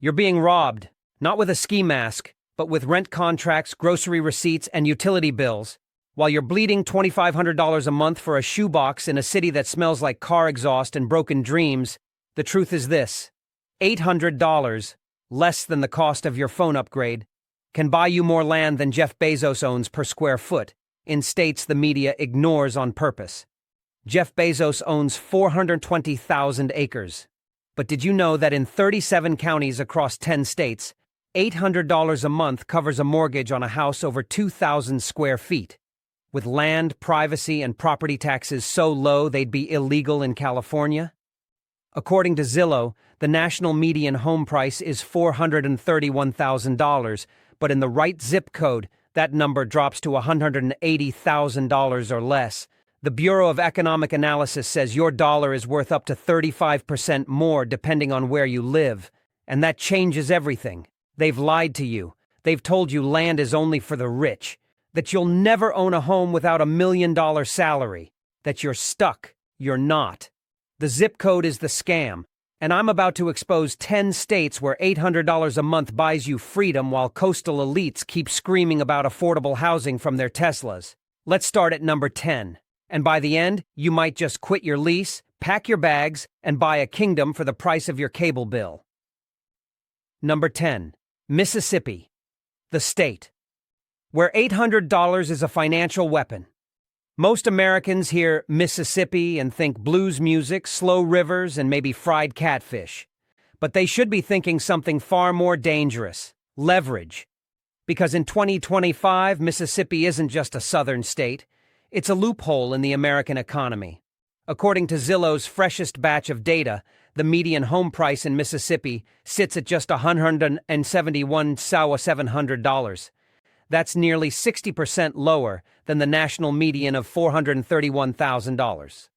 You're being robbed, not with a ski mask, but with rent contracts, grocery receipts, and utility bills, while you're bleeding $2,500 a month for a shoebox in a city that smells like car exhaust and broken dreams. The truth is this: $800, less than the cost of your phone upgrade, can buy you more land than Jeff Bezos owns per square foot, in states the media ignores on purpose. Jeff Bezos owns 420,000 acres. But did you know that in 37 counties across 10 states, $800 a month covers a mortgage on a house over 2,000 square feet? With land, privacy, and property taxes so low they'd be illegal in California? According to Zillow, the national median home price is $431,000, but in the right zip code, that number drops to $180,000 or less. The Bureau of Economic Analysis says your dollar is worth up to 35% more depending on where you live, and that changes everything. They've lied to you. They've told you land is only for the rich, that you'll never own a home without $1 million salary, that you're stuck. You're not. The zip code is the scam, and I'm about to expose 10 states where $800 a month buys you freedom while coastal elites keep screaming about affordable housing from their Teslas. Let's start at number 10. And by the end, you might just quit your lease, pack your bags, and buy a kingdom for the price of your cable bill. Number 10. Mississippi, the state, where $800 is a financial weapon. Most Americans hear Mississippi and think blues music, slow rivers, and maybe fried catfish. But they should be thinking something far more dangerous: leverage. Because in 2025, Mississippi isn't just a southern state. It's a loophole in the American economy. According to Zillow's freshest batch of data, the median home price in Mississippi sits at just $171,700. That's nearly 60% lower than the national median of $431,000.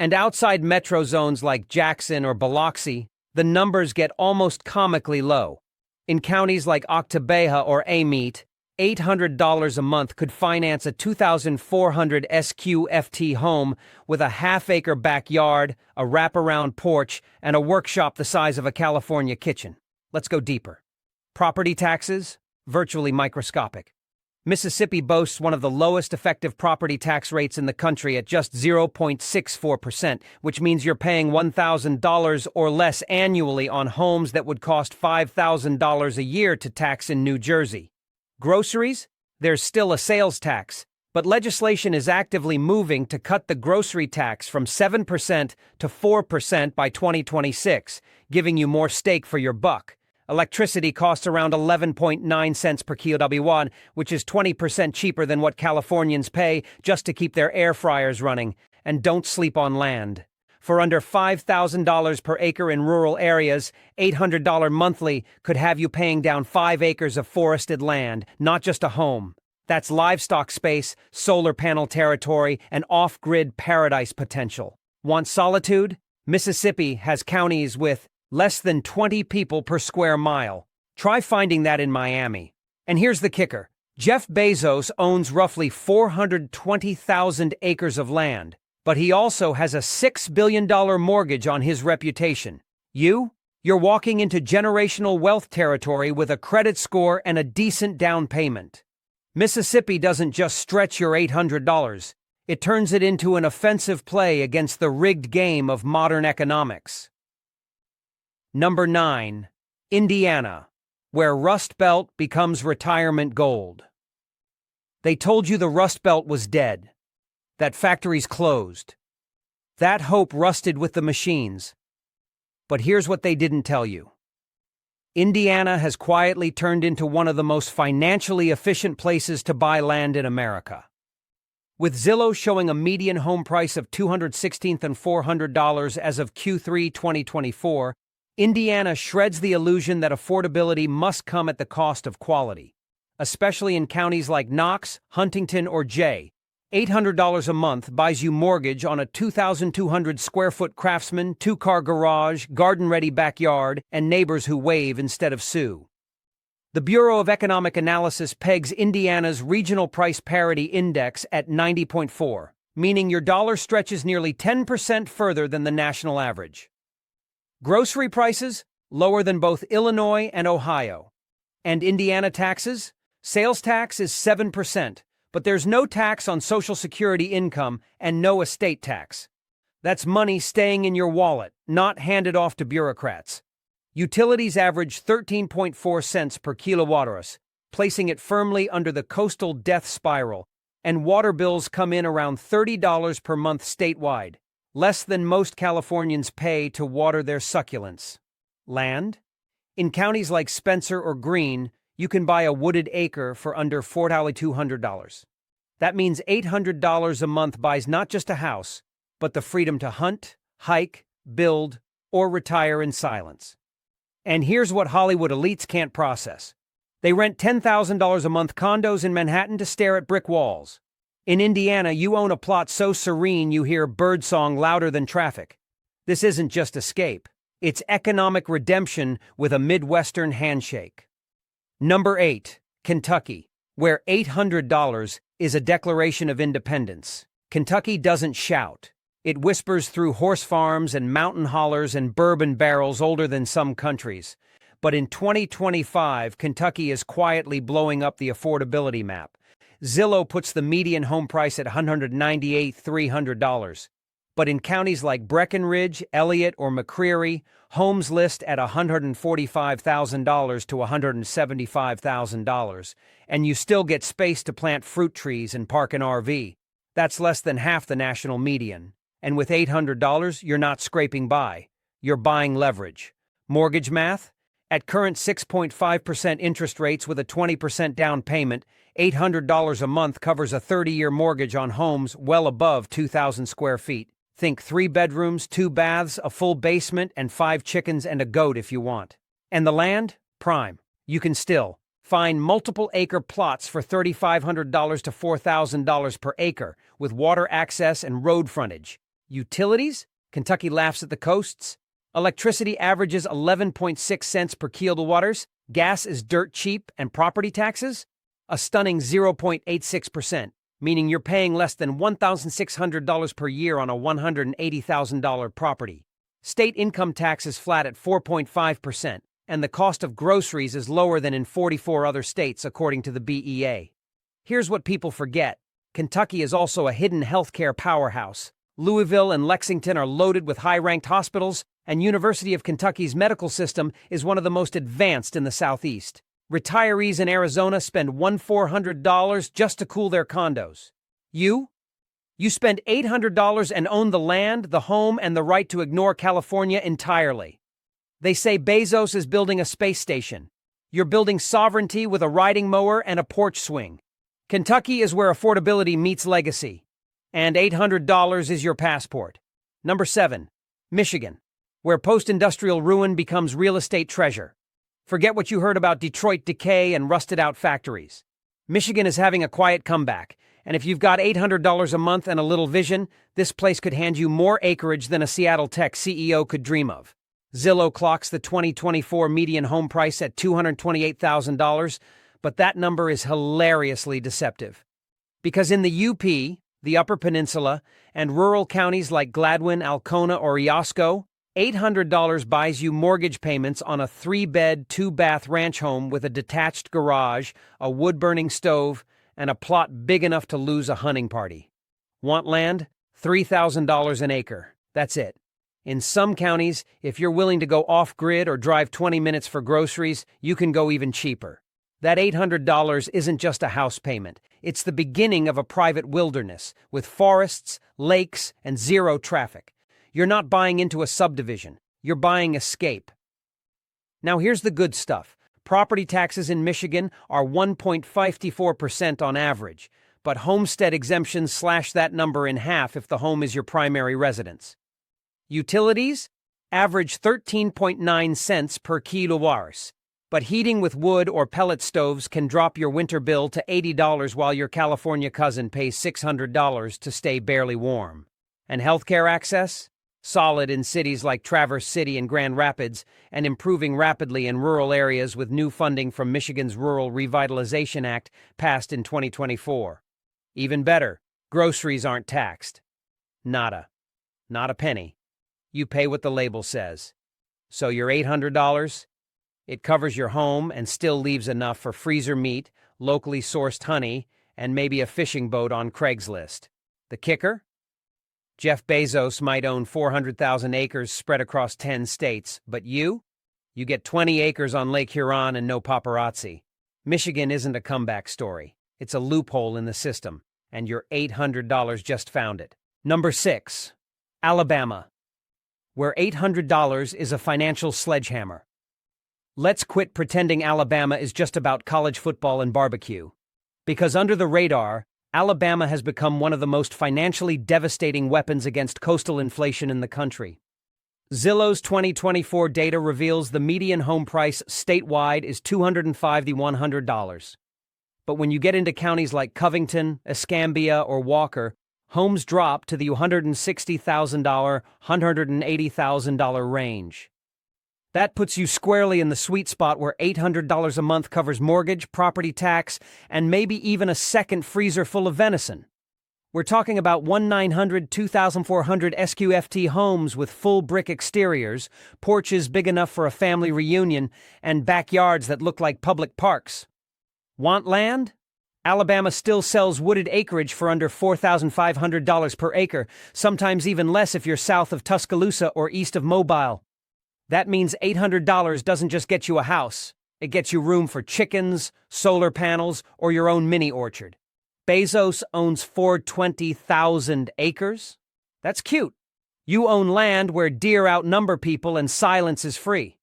And outside metro zones like Jackson or Biloxi, the numbers get almost comically low. In counties like Oktibbeha or Amite, $800 a month could finance a 2,400 SQFT home with a half-acre backyard, a wraparound porch, and a workshop the size of a California kitchen. Let's go deeper. Property taxes? Virtually microscopic. Mississippi boasts one of the lowest effective property tax rates in the country at just 0.64%, which means you're paying $1,000 or less annually on homes that would cost $5,000 a year to tax in New Jersey. Groceries? There's still a sales tax, but legislation is actively moving to cut the grocery tax from 7% to 4% by 2026, giving you more stake for your buck. Electricity costs around 11.9 cents per kilowatt, which is 20% cheaper than what Californians pay just to keep their air fryers running. And don't sleep on land. For under $5,000 per acre in rural areas, $800 monthly could have you paying down 5 acres of forested land, not just a home. That's livestock space, solar panel territory, and off-grid paradise potential. Want solitude? Mississippi has counties with less than 20 people per square mile. Try finding that in Miami. And here's the kicker: Jeff Bezos owns roughly 420,000 acres of land, but he also has a $6 billion mortgage on his reputation. You're walking into generational wealth territory with a credit score and a decent down payment. Mississippi doesn't just stretch your $800, it turns it into an offensive play against the rigged game of modern economics. Number 9. Indiana, where Rust Belt becomes retirement gold. They told you the Rust Belt was dead, that factories closed. That hope rusted with the machines. But here's what they didn't tell you. Indiana has quietly turned into one of the most financially efficient places to buy land in America. With Zillow showing a median home price of $216,400 as of Q3 2024, Indiana shreds the illusion that affordability must come at the cost of quality. Especially in counties like Knox, Huntington, or Jay, $800 a month buys you mortgage on a 2,200 square foot Craftsman, 2-car garage, garden-ready backyard, and neighbors who wave instead of sue. The Bureau of Economic Analysis pegs Indiana's regional price parity index at 90.4, meaning your dollar stretches nearly 10% further than the national average. Grocery prices? lower than both Illinois and Ohio. And Indiana taxes? Sales tax is 7%, but there's no tax on Social Security income and no estate tax. That's money staying in your wallet, not handed off to bureaucrats. Utilities average 13.4 cents per kilowatt-hour, placing it firmly under the coastal death spiral, and water bills come in around $30 per month statewide, less than most Californians pay to water their succulents. Land? In counties like Spencer or Greene, you can buy a wooded acre for under $4,200. That means $800 a month buys not just a house, but the freedom to hunt, hike, build, or retire in silence. And here's what Hollywood elites can't process. They rent $10,000 a month condos in Manhattan to stare at brick walls. In Indiana, you own a plot so serene you hear birdsong louder than traffic. This isn't just escape. It's economic redemption with a Midwestern handshake. Number 8, Kentucky, where $800 is a declaration of independence. Kentucky doesn't shout. It whispers through horse farms and mountain hollers and bourbon barrels older than some countries. But in 2025, Kentucky is quietly blowing up the affordability map. Zillow puts the median home price at $198,300. But in counties like Breckenridge, Elliott, or McCreary, homes list at $145,000 to $175,000, and you still get space to plant fruit trees and park an RV. That's less than half the national median. And with $800, you're not scraping by. You're buying leverage. Mortgage math? At current 6.5% interest rates with a 20% down payment, $800 a month covers a 30-year mortgage on homes well above 2,000 square feet. Think 3 bedrooms, 2 baths, a full basement, and 5 chickens and a goat if you want. And the land? Prime. You can still find multiple acre plots for $3,500 to $4,000 per acre with water access and road frontage. Utilities? Kentucky laughs at the coasts. Electricity averages 11.6 cents per kilowatt-hour. Gas is dirt cheap, and property taxes? A stunning 0.86%, meaning you're paying less than $1,600 per year on a $180,000 property. State income tax is flat at 4.5%, and the cost of groceries is lower than in 44 other states, according to the BEA. Here's what people forget. Kentucky is also a hidden healthcare powerhouse. Louisville and Lexington are loaded with high-ranked hospitals, and University of Kentucky's medical system is one of the most advanced in the Southeast. Retirees in Arizona spend $1,400 just to cool their condos. You spend $800 and own the land, the home, and the right to ignore California entirely. They say Bezos is building a space station. You're building sovereignty with a riding mower and a porch swing. Kentucky is where affordability meets legacy. And $800 is your passport. Number 7, Michigan, where post-industrial ruin becomes real estate treasure. Forget what you heard about Detroit decay and rusted-out factories. Michigan is having a quiet comeback, and if you've got $800 a month and a little vision, this place could hand you more acreage than a Seattle tech CEO could dream of. Zillow clocks the 2024 median home price at $228,000, but that number is hilariously deceptive. Because in the UP, the Upper Peninsula, and rural counties like Gladwin, Alcona, or Iosco, $800 buys you mortgage payments on a 3-bed, 2-bath ranch home with a detached garage, a wood-burning stove, and a plot big enough to lose a hunting party. Want land? $3,000 an acre. That's it. In some counties, if you're willing to go off-grid or drive 20 minutes for groceries, you can go even cheaper. That $800 isn't just a house payment. It's the beginning of a private wilderness with forests, lakes, and zero traffic. You're not buying into a subdivision. You're buying escape. Now here's the good stuff. Property taxes in Michigan are 1.54% on average, but homestead exemptions slash that number in half if the home is your primary residence. Utilities average 13.9 cents per kilowatt-hour, but heating with wood or pellet stoves can drop your winter bill to $80 while your California cousin pays $600 to stay barely warm. And healthcare access? Solid in cities like Traverse City and Grand Rapids, and improving rapidly in rural areas with new funding from Michigan's Rural Revitalization Act passed in 2024. Even better, groceries aren't taxed. Nada. Not a penny. You pay what the label says. So your $800? It covers your home and still leaves enough for freezer meat, locally sourced honey, and maybe a fishing boat on Craigslist. The kicker? Jeff Bezos might own 400,000 acres spread across 10 states, but you? You get 20 acres on Lake Huron and no paparazzi. Michigan isn't a comeback story. It's a loophole in the system, and your $800 just found it. Number 6. Alabama, where $800 is a financial sledgehammer. Let's quit pretending Alabama is just about college football and barbecue. Because under the radar, Alabama has become one of the most financially devastating weapons against coastal inflation in the country. Zillow's 2024 data reveals the median home price statewide is $205 to $100. But when you get into counties like Covington, Escambia, or Walker, homes drop to the $160,000, $180,000 range. That puts you squarely in the sweet spot where $800 a month covers mortgage, property tax, and maybe even a second freezer full of venison. We're talking about 1,900, 2,400 SQFT homes with full brick exteriors, porches big enough for a family reunion, and backyards that look like public parks. Want land? Alabama still sells wooded acreage for under $4,500 per acre, sometimes even less if you're south of Tuscaloosa or east of Mobile. That means $800 doesn't just get you a house. It gets you room for chickens, solar panels, or your own mini orchard. Bezos owns 420,000 acres? That's cute. You own land where deer outnumber people and silence is free.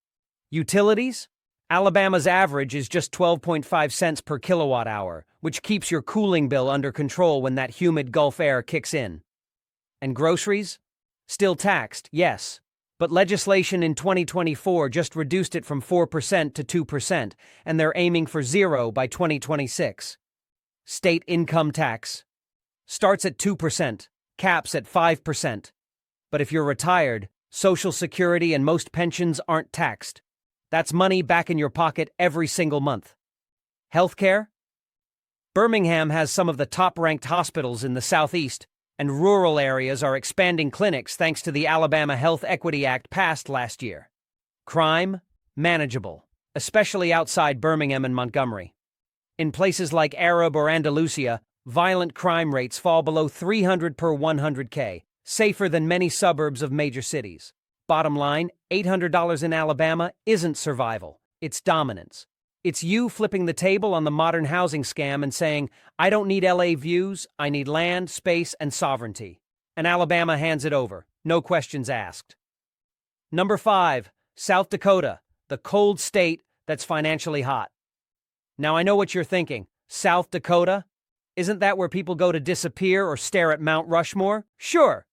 Utilities? Alabama's average is just 12.5 cents per kilowatt hour, which keeps your cooling bill under control when that humid Gulf air kicks in. And groceries? Still taxed, yes. But legislation in 2024 just reduced it from 4% to 2%, and they're aiming for 0 by 2026. State income tax starts at 2%, caps at 5%. But if you're retired, Social Security and most pensions aren't taxed. That's money back in your pocket every single month. Healthcare? Birmingham has some of the top-ranked hospitals in the Southeast, and rural areas are expanding clinics thanks to the Alabama Health Equity Act passed last year. Crime? Manageable, especially outside Birmingham and Montgomery. In places like Arab or Andalusia, violent crime rates fall below 300 per 100K, safer than many suburbs of major cities. Bottom line, $800 in Alabama isn't survival, it's dominance. It's you flipping the table on the modern housing scam and saying, I don't need LA views, I need land, space, and sovereignty. And Alabama hands it over, no questions asked. Number 5, South Dakota, the cold state that's financially hot. Now I know what you're thinking. South Dakota? Isn't that where people go to disappear or stare at Mount Rushmore? Sure.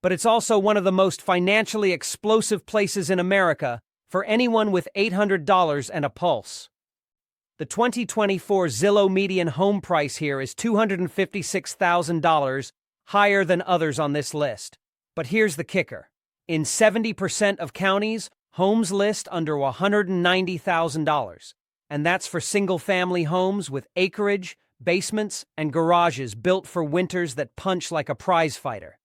But it's also one of the most financially explosive places in America for anyone with $800 and a pulse. The 2024 Zillow median home price here is $256,000, higher than others on this list. But here's the kicker. In 70% of counties, homes list under $190,000. And that's for single-family homes with acreage, basements, and garages built for winters that punch like a prize fighter.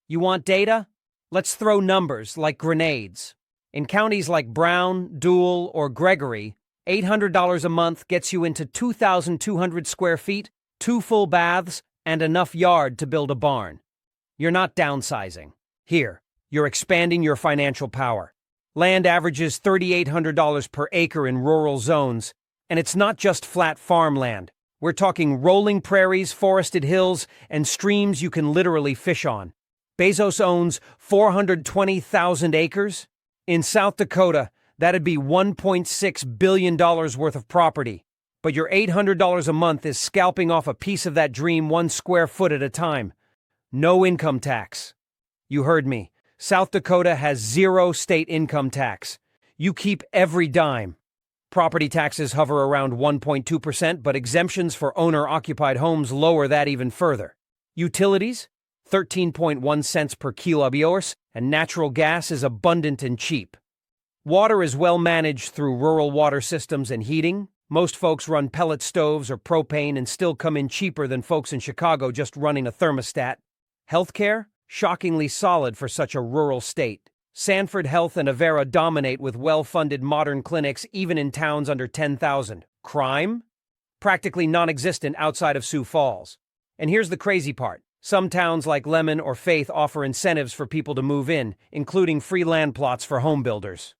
You want data? Let's throw numbers like grenades. In counties like Brown, Dual, or Gregory, $800 a month gets you into 2,200 square feet, 2 full baths, and enough yard to build a barn. You're not downsizing. Here, you're expanding your financial power. Land averages $3,800 per acre in rural zones, and it's not just flat farmland. We're talking rolling prairies, forested hills, and streams you can literally fish on. Bezos owns 420,000 acres. In South Dakota, that'd be $1.6 billion worth of property. But your $800 a month is scalping off a piece of that dream 1 square foot at a time. No income tax. You heard me. South Dakota has 0 state income tax. You keep every dime. Property taxes hover around 1.2%, but exemptions for owner-occupied homes lower that even further. Utilities? 13.1 cents per kilowatt, and natural gas is abundant and cheap. Water is well managed through rural water systems and heating. Most folks run pellet stoves or propane and still come in cheaper than folks in Chicago just running a thermostat. Healthcare? Shockingly solid for such a rural state. Sanford Health and Avera dominate with well-funded modern clinics even in towns under 10,000. Crime? Practically non-existent outside of Sioux Falls. And here's the crazy part. Some towns like Lemon or Faith offer incentives for people to move in, including free land plots for home builders.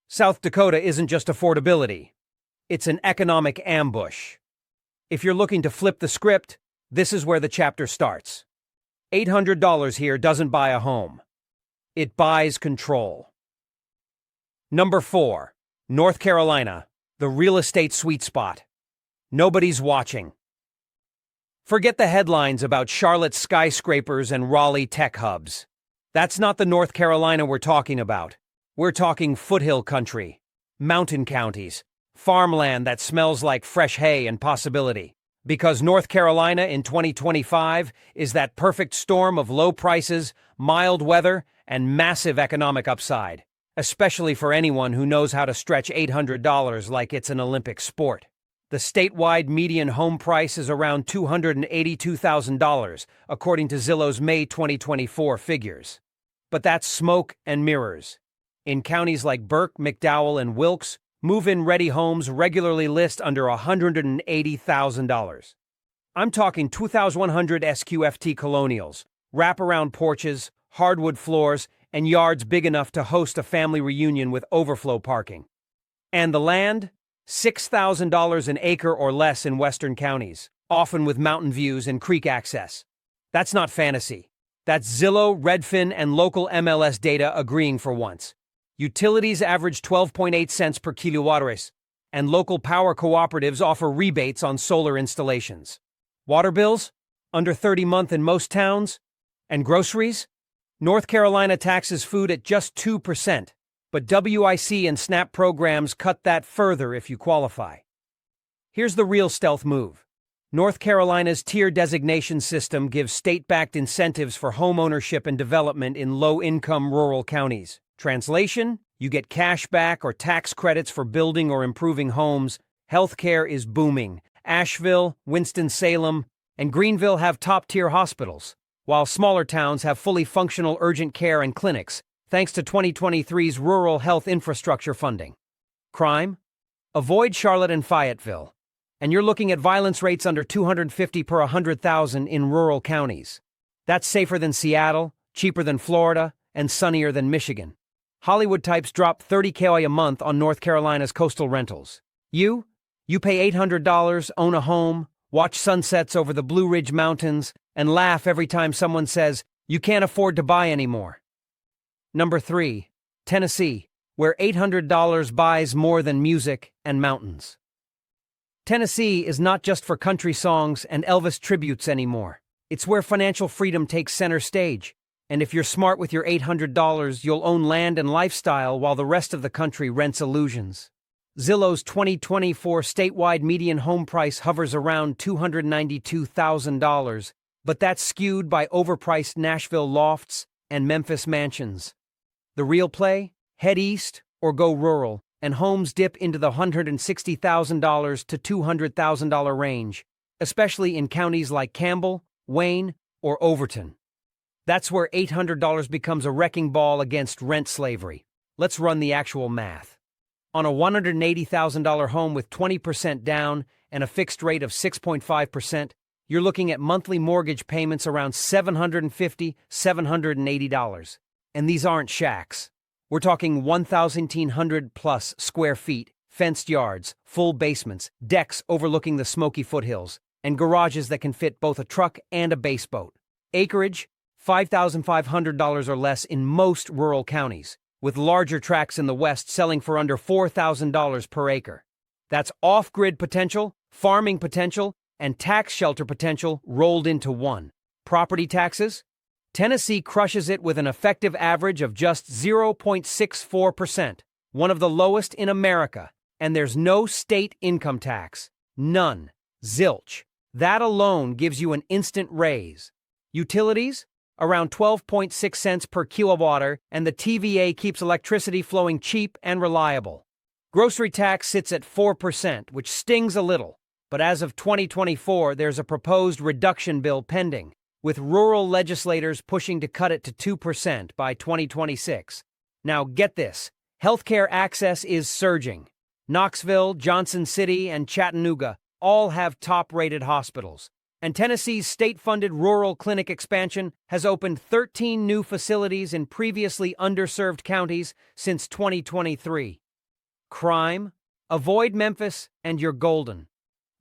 South Dakota isn't just affordability. It's an economic ambush. If you're looking to flip the script, this is where the chapter starts. $800 here doesn't buy a home. It buys control. Number 4. North Carolina, the real estate sweet spot. Nobody's watching. Forget the headlines about Charlotte skyscrapers and Raleigh tech hubs. That's not the North Carolina we're talking about. We're talking foothill country, mountain counties, farmland that smells like fresh hay and possibility. Because North Carolina in 2025 is that perfect storm of low prices, mild weather, and massive economic upside, especially for anyone who knows how to stretch $800 like it's an Olympic sport. The statewide median home price is around $282,000, according to Zillow's May 2024 figures. But that's smoke and mirrors. In counties like Burke, McDowell, and Wilkes, move-in-ready homes regularly list under $180,000. I'm talking 2,100 SQFT colonials, wraparound porches, hardwood floors, and yards big enough to host a family reunion with overflow parking. And the land? $6,000 an acre or less in western counties, often with mountain views and creek access. That's not fantasy. That's Zillow, Redfin, and local MLS data agreeing for once. Utilities average 12.8 cents per kilowatt-hour, and local power cooperatives offer rebates on solar installations. Water bills? Under 30-month in most towns. And groceries? North Carolina taxes food at just 2%. But WIC and SNAP programs cut that further if you qualify. Here's the real stealth move. North Carolina's tier designation system gives state-backed incentives for home ownership and development in low-income rural counties. Translation, you get cash back or tax credits for building or improving homes. Healthcare is booming. Asheville, Winston-Salem, and Greenville have top-tier hospitals, while smaller towns have fully functional urgent care and clinics, thanks to 2023's rural health infrastructure funding. Crime? Avoid Charlotte and Fayetteville. And you're looking at violence rates under 250 per 100,000 in rural counties. That's safer than Seattle, cheaper than Florida, and sunnier than Michigan. Hollywood types drop $30K a month on North Carolina's coastal rentals. You pay $800, own a home, watch sunsets over the Blue Ridge Mountains, and laugh every time someone says, you can't afford to buy anymore. Number 3. Tennessee, where $800 buys more than music and mountains. Tennessee is not just for country songs and Elvis tributes anymore. It's where financial freedom takes center stage. And if you're smart with your $800, you'll own land and lifestyle while the rest of the country rents illusions. Zillow's 2024 statewide median home price hovers around $292,000, but that's skewed by overpriced Nashville lofts and Memphis mansions. The real play? Head east or go rural, and homes dip into the $160,000 to $200,000 range, especially in counties like Campbell, Wayne, or Overton. That's where $800 becomes a wrecking ball against rent slavery. Let's run the actual math. On a $180,000 home with 20% down and a fixed rate of 6.5%, you're looking at monthly mortgage payments around $750, $780. And these aren't shacks. We're talking 1,100 plus square feet, fenced yards, full basements, decks overlooking the smoky foothills, and garages that can fit both a truck and a base boat. Acreage, $5,500 or less in most rural counties, with larger tracts in the West selling for under $4,000 per acre. That's off-grid potential, farming potential, and tax shelter potential rolled into one. Property taxes? Tennessee crushes it with an effective average of just 0.64%, one of the lowest in America, and there's no state income tax. None. Zilch. That alone gives you an instant raise. Utilities? Around 12.6 cents per kilowatt-hour, and the TVA keeps electricity flowing cheap and reliable. Grocery tax sits at 4%, which stings a little, but as of 2024, there's a proposed reduction bill pending, with rural legislators pushing to cut it to 2% by 2026. Now get this, healthcare access is surging. Knoxville, Johnson City, and Chattanooga all have top-rated hospitals. And Tennessee's state-funded rural clinic expansion has opened 13 new facilities in previously underserved counties since 2023. Crime? Avoid Memphis and you're golden.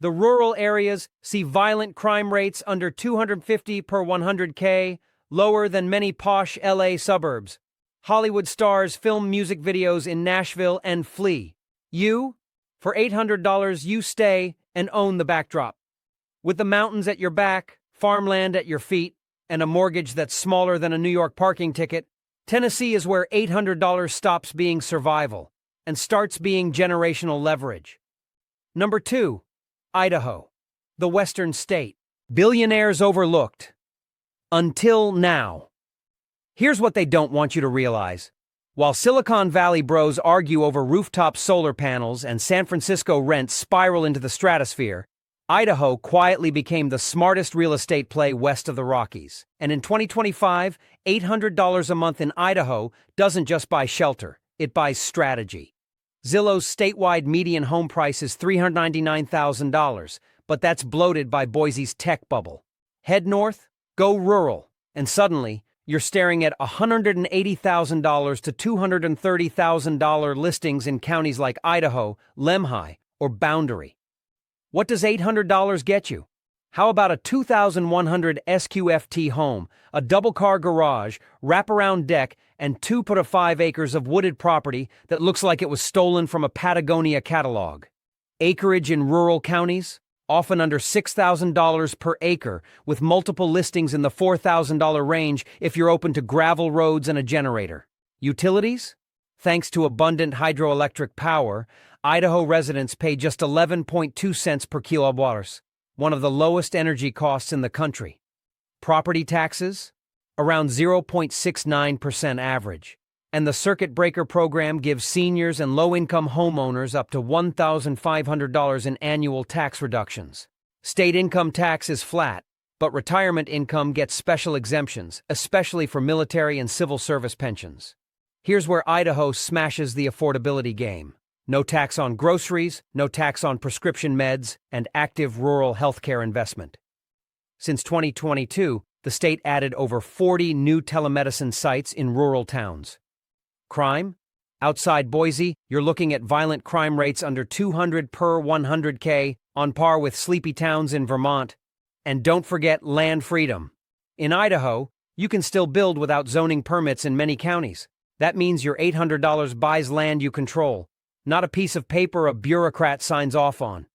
The rural areas see violent crime rates under 250 per 100K, lower than many posh LA suburbs. Hollywood stars film music videos in Nashville and flee. You? For $800, you stay and own the backdrop. With the mountains at your back, farmland at your feet, and a mortgage that's smaller than a New York parking ticket, Tennessee is where $800 stops being survival and starts being generational leverage. Number 2, Idaho, the western state. Billionaires overlooked. Until now. Here's what they don't want you to realize. While Silicon Valley bros argue over rooftop solar panels and San Francisco rents spiral into the stratosphere, Idaho quietly became the smartest real estate play west of the Rockies. And in 2025, $800 a month in Idaho doesn't just buy shelter, it buys strategy. Zillow's statewide median home price is $399,000, but that's bloated by Boise's tech bubble. Head north, go rural, and suddenly, you're staring at $180,000 to $230,000 listings in counties like Idaho, Lemhi, or Boundary. What does $800 get you? How about a 2,100 SQFT home, a double-car garage, wraparound deck, and 2.5 acres of wooded property that looks like it was stolen from a Patagonia catalog? Acreage in rural counties? Often under $6,000 per acre, with multiple listings in the $4,000 range if you're open to gravel roads and a generator. Utilities? Thanks to abundant hydroelectric power, Idaho residents pay just 11.2 cents per kilowatt, one of the lowest energy costs in the country. Property taxes? Around 0.69% average. And the circuit breaker program gives seniors and low-income homeowners up to $1,500 in annual tax reductions. State income tax is flat, but retirement income gets special exemptions, especially for military and civil service pensions. Here's where Idaho smashes the affordability game. No tax on groceries, no tax on prescription meds, and active rural healthcare investment. Since 2022, the state added over 40 new telemedicine sites in rural towns. Crime? Outside Boise, you're looking at violent crime rates under 200 per 100K, on par with sleepy towns in Vermont. And don't forget land freedom. In Idaho, you can still build without zoning permits in many counties. That means your $800 buys land you control, not a piece of paper a bureaucrat signs off on.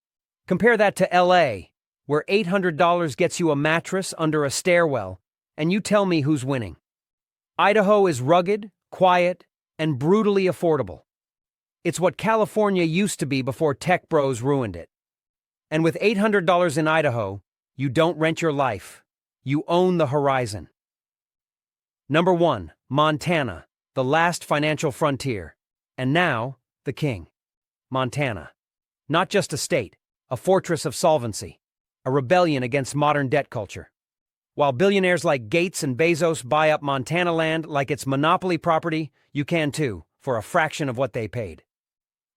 Compare that to LA, where $800 gets you a mattress under a stairwell, and you tell me who's winning. Idaho is rugged, quiet, and brutally affordable. It's what California used to be before tech bros ruined it. And with $800 in Idaho, you don't rent your life. You own the horizon. Number 1, Montana, the last financial frontier. And now, the king. Montana. Not just a state, a fortress of solvency, a rebellion against modern debt culture. While billionaires like Gates and Bezos buy up Montana land like it's monopoly property, you can too, for a fraction of what they paid.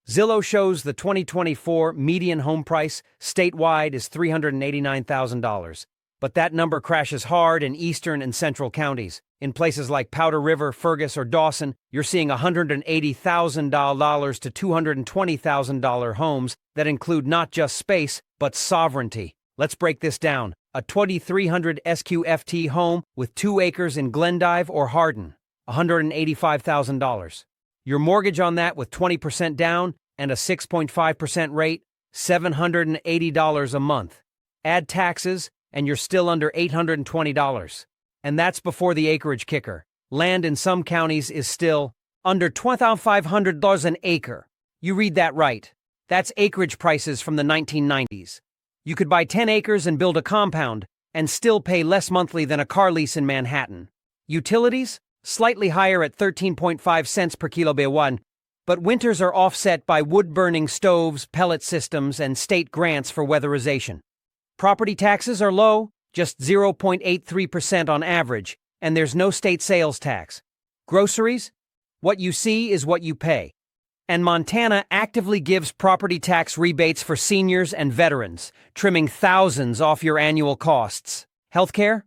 Zillow shows the 2024 median home price statewide is $389,000, but that number crashes hard in eastern and central counties. In places like Powder River, Fergus, or Dawson, you're seeing $180,000 to $220,000 homes that include not just space, but sovereignty. Let's break this down. A 2,300 SQFT home with 2 acres in Glendive or Hardin, $185,000. Your mortgage on that with 20% down and a 6.5% rate, $780 a month. Add taxes, and you're still under $820. And that's before the acreage kicker. Land in some counties is still under $2,500 an acre. You read that right. That's acreage prices from the 1990s. You could buy 10 acres and build a compound and still pay less monthly than a car lease in Manhattan. Utilities? Slightly higher at 13.5 cents per kilowatt, but winters are offset by wood-burning stoves, pellet systems, and state grants for weatherization. Property taxes are low, just 0.83% on average, and there's no state sales tax. Groceries? What you see is what you pay. And Montana actively gives property tax rebates for seniors and veterans, trimming thousands off your annual costs. Healthcare?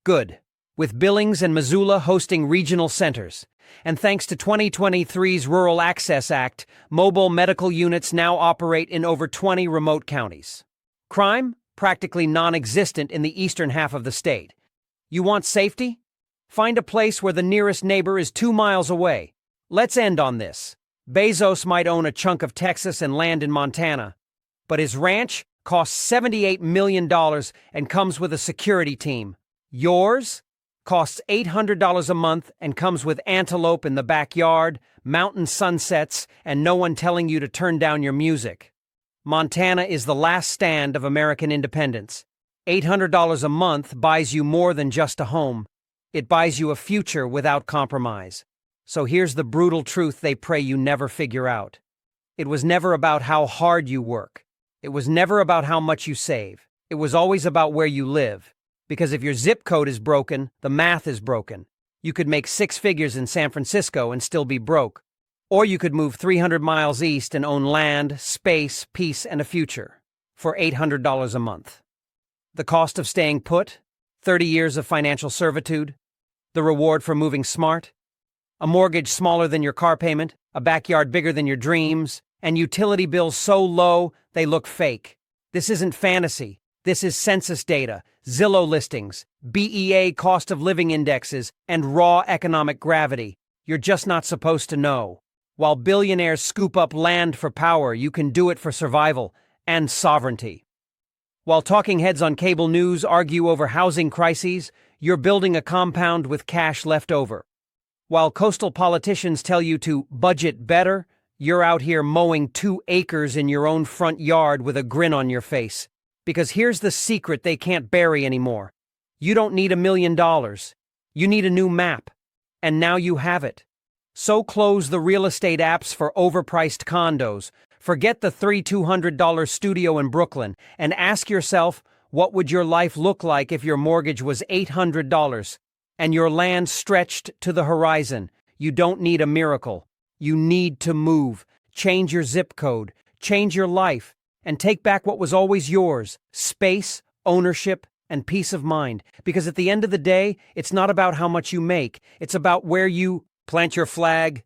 Good. With Billings and Missoula hosting regional centers. And thanks to 2023's Rural Access Act, mobile medical units now operate in over 20 remote counties. Crime? Practically non-existent in the eastern half of the state. You want safety? Find a place where the nearest neighbor is 2 miles away. Let's end on this. Bezos might own a chunk of Texas and land in Montana, but his ranch costs $78 million and comes with a security team. Yours costs $800 a month and comes with antelope in the backyard, mountain sunsets, and no one telling you to turn down your music. Montana is the last stand of American independence. $800 a month buys you more than just a home. It buys you a future without compromise. So here's the brutal truth they pray you never figure out. It was never about how hard you work. It was never about how much you save. It was always about where you live. Because if your zip code is broken, the math is broken. You could make 6 figures in San Francisco and still be broke. Or you could move 300 miles east and own land, space, peace, and a future for $800 a month. The cost of staying put? 30 years of financial servitude? The reward for moving smart? A mortgage smaller than your car payment, a backyard bigger than your dreams, and utility bills so low they look fake. This isn't fantasy. This is census data, Zillow listings, BEA cost of living indexes, and raw economic gravity. You're just not supposed to know. While billionaires scoop up land for power, you can do it for survival and sovereignty. While talking heads on cable news argue over housing crises, you're building a compound with cash left over. While coastal politicians tell you to budget better, you're out here mowing 2 acres in your own front yard with a grin on your face. Because here's the secret they can't bury anymore. You don't need $1 million. You need a new map. And now you have it. So close the real estate apps for overpriced condos. Forget the $200 studio in Brooklyn and ask yourself, what would your life look like if your mortgage was $800? And your land stretched to the horizon. You don't need a miracle. You need to move, change your zip code, change your life, and take back what was always yours: space, ownership, and peace of mind. Because at the end of the day, it's not about how much you make. It's about where you plant your flag,